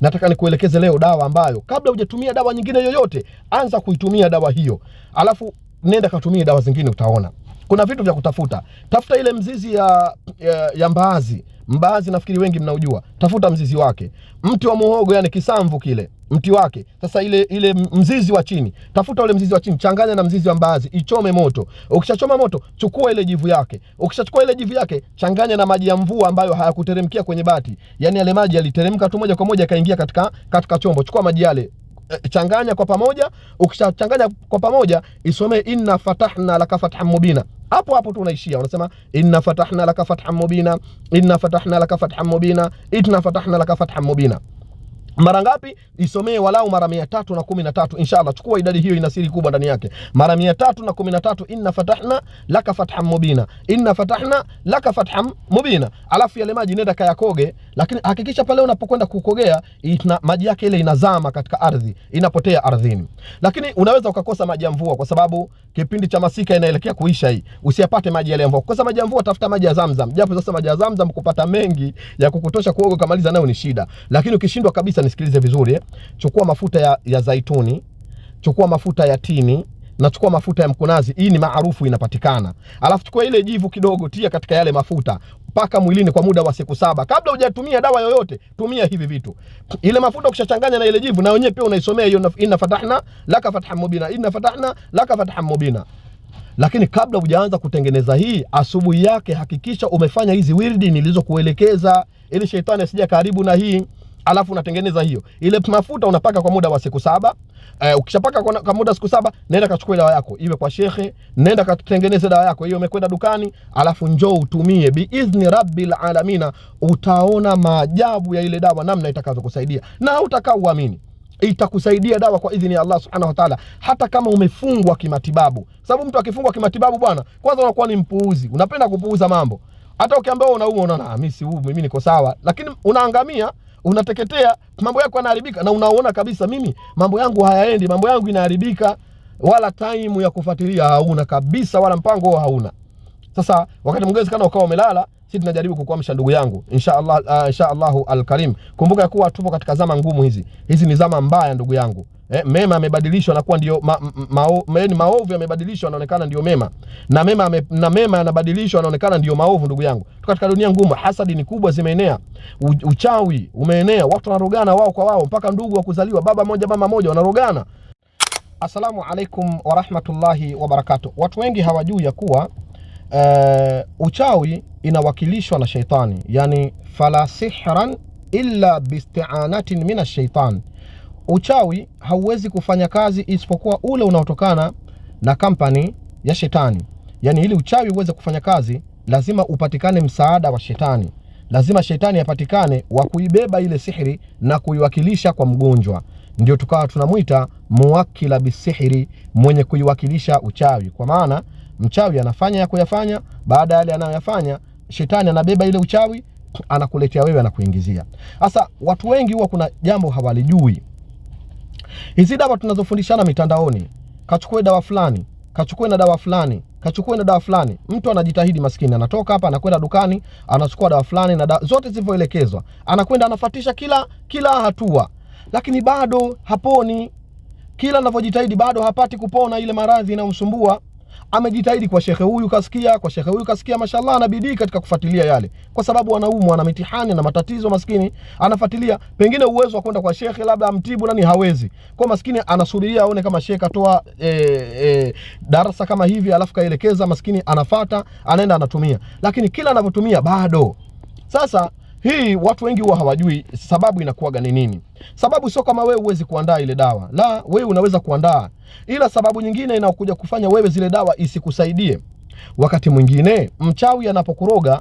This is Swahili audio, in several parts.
Nataka nikuelekeze leo dawa ambayo kabla hujatumia dawa nyingine yoyote, anza kuitumia dawa hiyo. Alafu nenda katumie dawa zingine, utaona. Kuna vitu vya kutafuta. Tafuta ile mzizi ya mbaazi. Mbaazi nafikiri wengi mnaujua. Tafuta mzizi wake. Mti wa muhogo, yani kisamvu kile, mti wake. Sasa ile mzizi wa chini. Tafuta ule mzizi wa chini, changanya na mzizi wa mbaazi, ichome moto. Ukishachoma moto, chukua ile jivu yake. Ukishachukua ile jivu yake, changanya na maji ya mvua ambayo hayakuteremkia kwenye bati. Yani yale maji yaliteremka tu moja kwa moja kaingia katika chombo. Chukua maji yale, changanya kwa pamoja. Ukishachanganya kwa pamoja, isome inna fatahna laka fathan mubina. Hapo tu unaishia, unasema inna fatahna laka fathan mubina, inna fatahna laka fathan mubina, inna fatahna laka fathan mubina. Mara ngapi? Isomee walau mara 313 inshallah. Chukua idadi hiyo, ina siri kubwa ndani yake. Mara 313 inna fatahna laka fathan mubina, inna fatahna laka fathan mubina. Alafu yale maji nenda kayakoge, lakini hakikisha pale unapokwenda kukogea maji yake ile inazama katika ardhi, inapotea ardhini. Lakini unaweza ukakosa maji ya mvua kwa sababu kipindi cha masika inaelekea kuisha hii. Usiyapate maji yale ya mvua. Kosa maji ya mvua, tafuta maji ya Zamzam. Japo sasa maji ya Zamzam kupata mengi ya kukutosha kuoga kamaliza nayo ni shida. Lakini ukishindwa kabisa, nisikilize vizuri, chukua mafuta ya zaituni, chukua mafuta ya tini, na chukua mafuta ya mkunazi. Hii ni maarufu, inapatikana. Alafu chukua ile jivu kidogo, tia katika yale mafuta, paka mwilini kwa muda wa siku 7. Kabla hujatumia dawa yoyote, tumia hivi vitu. Ile mafuta ukishachanganya na ile jivu, na wenyewe pia unaisomea hiyo inna fatahna laka fathan mubina, inna fatahna laka fathan mubina. Lakini kabla hujaanza kutengeneza hii, asubuhi yake hakikisha umefanya hizi wirdi nilizokuelekeza, ili shetani asije karibu na hii. Alafu unatengeneza hiyo. Ile mafuta unapaka kwa muda wa siku 7. Ukishapaka kwa muda siku 7, nenda kachukua dawa yako, iwe kwa shekhe, nenda katengeneze dawa yako hiyo, umekwenda dukani, alafu njoo utumie biizni rabbil alamina. Utaona maajabu ya ile dawa, namna itakavyokusaidia, na utakauamini. Itakusaidia dawa kwa idhini ya Allah subhanahu wa ta'ala, hata kama umefungwa kimatibabu. Sababu mtu akifungwa kimatibabu bwana, kwanza unakuwa ni mpuuzi, unapenda kupuuza mambo. Hata ukiambiwa unaumwa, unaona mimi si huu, mimi niko sawa, lakini unaangamia, unateketea, mambo yako yanaharibika, na unaona kabisa mimi mambo yangu hayaendi, mambo yangu inaharibika, wala time ya kufuatilia hauna kabisa, wala mpango hauna. Sasa wakati mwingine kana ukawa umelala, sisi tunajaribu kukuamsha ndugu yangu, inshallah alkarim. Kumbuka kuwa tupo katika zama ngumu hizi. Hizi ni zama mbaya ndugu yangu. Mema yamebadilishwa na kuwa ndio maovu yamebadilishwa yanaonekana ndio mema, na mema yanabadilishwa yanaonekana ndio maovu ndugu yangu. Tuko katika dunia ngumu, hasadi ni kubwa, zimeenea, uchawi umeenea, watu wanarogana wao kwa wao, mpaka ndugu wa kuzaliwa baba moja mama moja wanarogana. Assalamu alaikum wa rahmatullahi wa barakatuh. Watu wengi hawajui ya kuwa uchawi inawakilishwa na shaitani, yani fala sihran illa bisti'anatin min ash-shaytan. Uchawi hauwezi kufanya kazi isipokuwa ule unaotokana na kampani ya shetani. Yani ili uchawi uweze kufanya kazi, lazima upatikane msaada wa shetani. Lazima shetani apatikane wa kuibeba ile sihiri na kuiwakilisha kwa mgonjwa. Ndio tukawa tunamuita muwakila bisihiri, mwenye kuiwakilisha uchawi. Kwa maana mchawi anafanya ya kuyafanya, baada yale anayoyafanya shetani anabeba ile uchawi, anakuletea wewe na kuingizia. Sasa watu wengi huwa kuna jambo hawalijui. Hizi dawa tunazofundishana mitandaoni, kachukue dawa fulani, kachukue na dawa fulani, kachukue na dawa fulani. Mtu anajitahidi maskini, anatoka hapa anakwenda dukani, anachukua dawa fulani na dawa zote zilivyoelekezwa, anakwenda anafuatisha kila hatua, lakini bado haponi. Kila anavyojitahidi bado hapati kupona ile maradhi inayomsumbua. Amejitahidi kwa shekhe huyu kasikia, kwa shekhe huyu kasikia, mashallah anabidii katika kufuatilia yale, kwa sababu anaumwa na mitihani na matatizo, maskini anafuatilia. Pengine uwezo wa kwenda kwa shekhe labda amtibu nani hawezi, kwa maskini anasubiria aone kama shekhe atoa darasa kama hivi, alafu kaelekeza, maskini anafuata, anaenda anatumia, lakini kila anavyotumia bado. Sasa hii watu wengi huwa hawajui sababu inakuwaga ni nini. Sababu sio kama wewe uwezi kuandaa ile dawa. La, wewe unaweza kuandaa. Ila sababu nyingine inakuja kufanya wewe zile dawa isikusaidie. Wakati mwingine mchawi anapokuroga,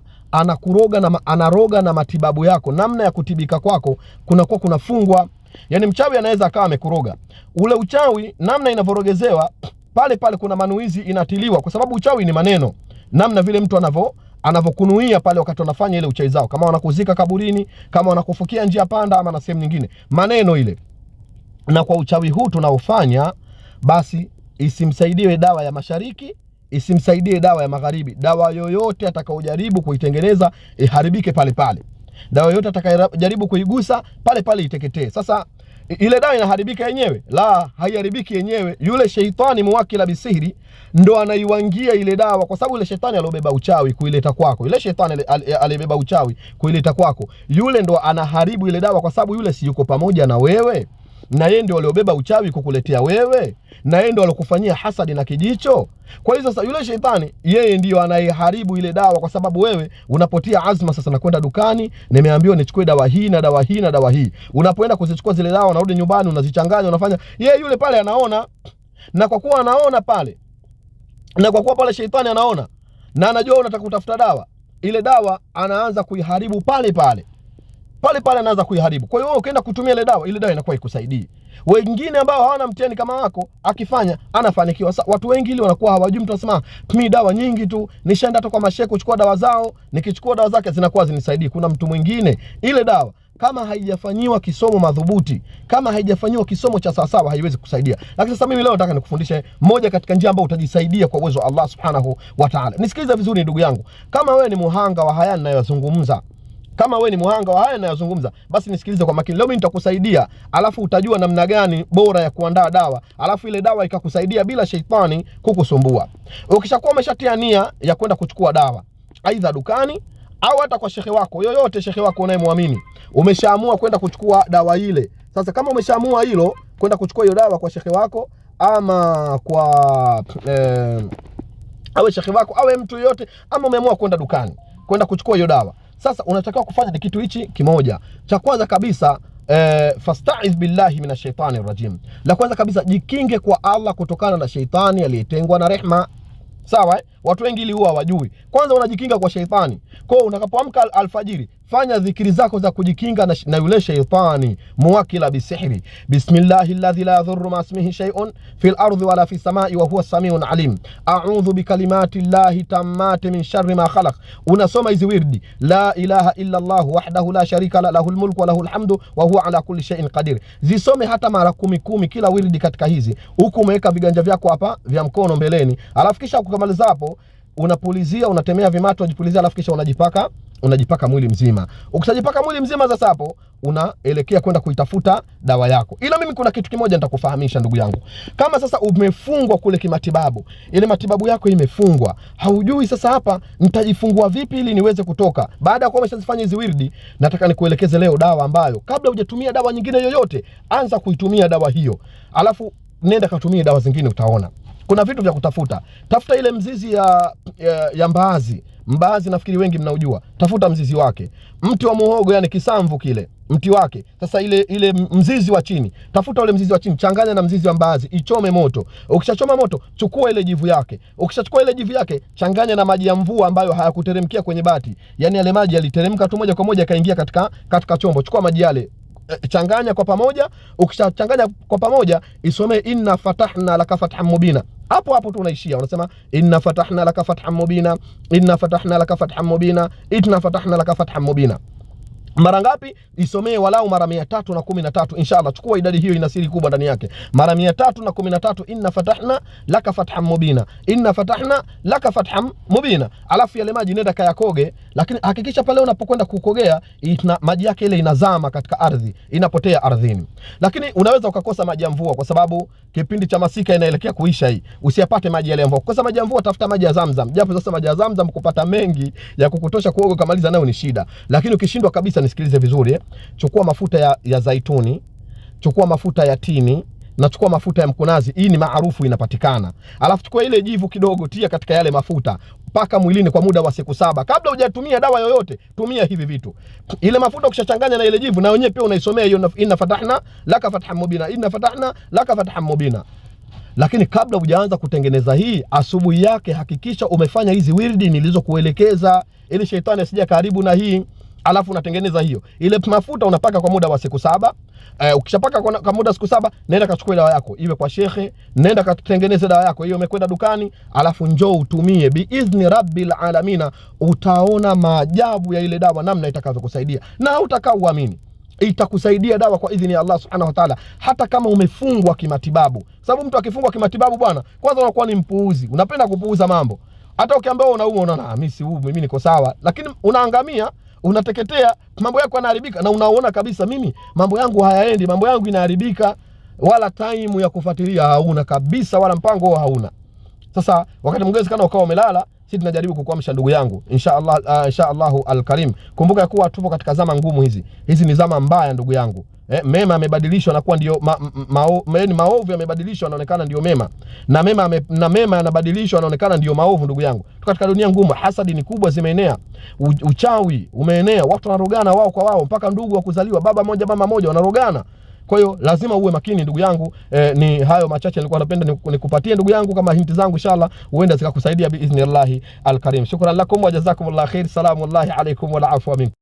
anaroga na matibabu yako, namna ya kutibika kwako kunakuwa kunafungwa. Yani mchawi anaweza akawa amekuroga. Ule uchawi namna inavorogezewa, pale kuna manuizi inatiliwa, kwa sababu uchawi ni maneno. Namna vile mtu anavokunuia pale wakati wanafanya ile uchawi zao, kama wanakuzika kaburini, kama wanakufukia njia panda, ama na sehemu nyingine, maneno ile. Na kwa uchawi huu tunaofanya, basi isimsaidie dawa ya mashariki, isimsaidie dawa ya magharibi. Dawa yoyote atakaojaribu kuitengeneza iharibike pale. Dawa yote atakayejaribu kuigusa pale pale iteketee. Sasa ile dawa inaharibika yenyewe? La, haiharibiki yenyewe. Yule sheitani muwakila bisihri ndo anaiwangia ile dawa, kwa sababu ile shetani alobeba uchawi kuileta kwako, ile shetani alibeba uchawi kuileta kwako, yule ndo anaharibu ile dawa, kwa sababu yule si yuko pamoja na wewe, na yeye ndio aliobeba uchawi kukuletea wewe, na yeye ndio alokufanyia hasadi na kijicho. Kwa hiyo sasa yule shetani yeye ndio anayeharibu ile dawa, kwa sababu wewe unapotia azma sasa na kwenda dukani, nimeambiwa nichukue dawa hii na dawa hii na dawa hii. Unapoenda kuzichukua zile dawa, unarudi nyumbani unazichanganya, unafanya yeye yule pale anaona, na kwa kuwa anaona pale, na kwa kuwa pale shetani anaona na anajua unataka kutafuta dawa, ile dawa anaanza kuiharibu pale pale anaanza kuiharibu. Kwa hiyo ukienda kutumia ile dawa inakuwa ikusaidii. Wengine ambao hawana mtihani kama wako, akifanya anafanikiwa. Watu wengi ile wanakuwa hawajui. Mtu anasema mimi dawa nyingi tu, nishaenda hata kwa mashehe kuchukua dawa zao, nikichukua dawa zake zinakuwa zinisaidii. Kuna mtu mwingine ile dawa kama haijafanyiwa kisomo madhubuti, kama haijafanyiwa kisomo cha sawasawa, haiwezi kusaidia. Lakini sasa mimi leo nataka nikufundishe moja katika njia ambayo utajisaidia kwa uwezo wa Allah Subhanahu wa Ta'ala. Nisikilize vizuri ndugu yangu. Kama wewe ni muhanga wa haya ninayozungumza, basi nisikilize kwa makini. Leo mimi nitakusaidia, alafu utajua namna gani bora ya kuandaa dawa, alafu ile dawa ikakusaidia bila sheitani kukusumbua. Ukishakuwa umeshatia nia ya kwenda kuchukua dawa, aidha dukani au hata kwa shekhe wako yoyote, shekhe wako unayemwamini, umeshaamua kwenda kuchukua dawa ile. Sasa kama umeshaamua hilo, kwenda kuchukua hiyo dawa kwa shekhe wako, ama kwa awe shekhe wako awe mtu yote, ama umeamua kwenda dukani kwenda kuchukua hiyo dawa, sasa unatakiwa kufanya ni kitu hichi kimoja. Cha kwanza kabisa, fasta'iz billahi minash shaitani rajim. La kwanza kabisa, jikinge kwa Allah kutokana na sheitani aliyetengwa na rehma. Sawa? Watu wengi ili huwa wajui. Kwanza unajikinga kwa sheitani. Kwa hiyo unapoamka alfajiri, fanya dhikri zako za kujikinga na yule sheitani muwakila bisihri. Bismillahilladhi la yadhurru ma ismihi shay'un fil ardi wala fis samai wa huwa samiun alim. A'udhu bikalimati llahi tammati min sharri ma khalaq. Unasoma hizi wirdi, la ilaha illa Allah wahdahu la sharika la, lahul mulku wa lahul hamdu wa huwa ala kulli shay'in qadir. Zisome hata mara 10 kila wirdi katika hizi, huku umeweka viganja vyako hapa vya mkono mbeleni. Alafu kisha kukamaliza hapo, unapulizia, unatemea vimato, unajipulizia, alafu kisha unajipaka mwili mzima. Ukishajipaka mwili mzima, sasa hapo unaelekea kwenda kuitafuta dawa yako. Ila mimi kuna kitu kimoja nitakufahamisha ndugu yangu. Kama sasa umefungwa kule kimatibabu, ile matibabu yako imefungwa, haujui sasa hapa nitajifungua vipi ili niweze kutoka, baada ya kuwa umeshazifanya hizi wirdi, nataka nikuelekeze leo dawa ambayo kabla hujatumia dawa nyingine yoyote, anza kuitumia dawa hiyo, alafu nenda katumie dawa zingine, utaona kuna vitu vya kutafuta. Tafuta ile mzizi ya mbaazi. Mbaazi nafikiri wengi mnaujua. Tafuta mzizi wake. Mti wa muhogo, yani kisamvu kile, mti wake. Sasa ile mzizi wa chini, tafuta ule mzizi wa chini, changanya na mzizi wa mbaazi, ichome moto. Ukishachoma moto, chukua ile jivu yake. Ukishachukua ile jivu yake, changanya na maji ya mvua ambayo hayakuteremkia kwenye bati. Yani yale maji yaliteremka tu moja kwa moja kaingia katika chombo. Chukua maji yale, changanya kwa pamoja. Ukishachanganya kwa pamoja, isome inna fatahna laka fathan mubina. Hapo tu unaishia, unasema inna fatahna laka fathan mubina, inna fatahna laka fathan mubina, inna fatahna laka fathan mubina. Mara ngapi? Isomee walau mara 313 inshallah. Chukua idadi hiyo, ina siri kubwa ndani yake. Mara 313, inna fatahna laka fathan mubina, inna fatahna laka fathan mubina. Alafu yale maji nenda kayakoge, lakini hakikisha pale unapokwenda kukogea maji yake ile inazama katika ardhi, inapotea ardhini. Lakini unaweza ukakosa maji ya mvua, kwa sababu kipindi cha masika inaelekea kuisha hii. Usiyapate maji yale ya mvua. Kosa maji ya mvua, tafuta maji ya Zamzam. Japo sasa maji ya Zamzam kupata mengi ya kukutosha kuoga kamaliza nayo ni shida. Lakini ukishindwa kabisa, nisikilize vizuri, chukua mafuta ya zaituni, chukua mafuta ya tini, na chukua mafuta ya mkunazi. Hii ni maarufu, inapatikana. Alafu chukua ile jivu kidogo, tia katika yale mafuta, paka mwilini kwa muda wa siku 7. Kabla hujatumia dawa yoyote, tumia hivi vitu. Ile mafuta ukishachanganya na ile jivu, na wenyewe pia unaisomea hiyo inna fatahna laka fathan mubina, inna fatahna laka fathan mubina. Lakini kabla hujaanza kutengeneza hii, asubuhi yake hakikisha umefanya hizi wirdi nilizokuelekeza, ili shetani asije karibu na hii. Alafu unatengeneza hiyo. Ile mafuta unapaka kwa muda wa siku 7. Ukishapaka kwa muda siku 7, nenda kachukue dawa yako, iwe kwa shekhe, nenda katengeneze dawa yako hiyo, umekwenda dukani, alafu njoo utumie biizni rabbil alamina. Utaona maajabu ya ile dawa, namna itakavyokusaidia, na utakaa uamini itakusaidia dawa kwa idhini ya Allah Subhanahu wa Ta'ala, hata kama umefungwa kimatibabu. Sababu mtu akifungwa kimatibabu bwana, kwanza unakuwa ni mpuuzi, unapenda kupuuza mambo. Hata ukiambiwa unaumwa, unaona mimi si mimi niko sawa, lakini unaangamia. unateketea, mambo yako yanaharibika, na unaona kabisa mimi mambo yangu hayaendi, mambo yangu inaharibika, wala time ya kufuatilia hauna kabisa, wala mpango hauna. Sasa wakati mwingine kana ukawa umelala, sisi tunajaribu kukuamsha ndugu yangu, inshallah alkarim. Kumbuka kuwa tupo katika zama ngumu hizi. Hizi ni zama mbaya ndugu yangu. Mema yamebadilishwa na kuwa ndio maovu yamebadilishwa yanaonekana ndio mema, na mema yanabadilishwa yanaonekana ndio maovu ndugu yangu. Tuko katika dunia ngumu, hasadi ni kubwa, zimeenea, uchawi umeenea, watu wanarogana wao kwa wao, mpaka ndugu wa kuzaliwa baba moja mama moja wanarogana. Kwa hiyo lazima uwe makini ndugu yangu. Ni hayo machache nilikuwa napenda nikupatie ndugu yangu kama hinti zangu, inshallah huenda zikakusaidia biiznillah alkarim. Shukran lakum wa jazakumullah khair. Salamu alaykum wa afwa minkum.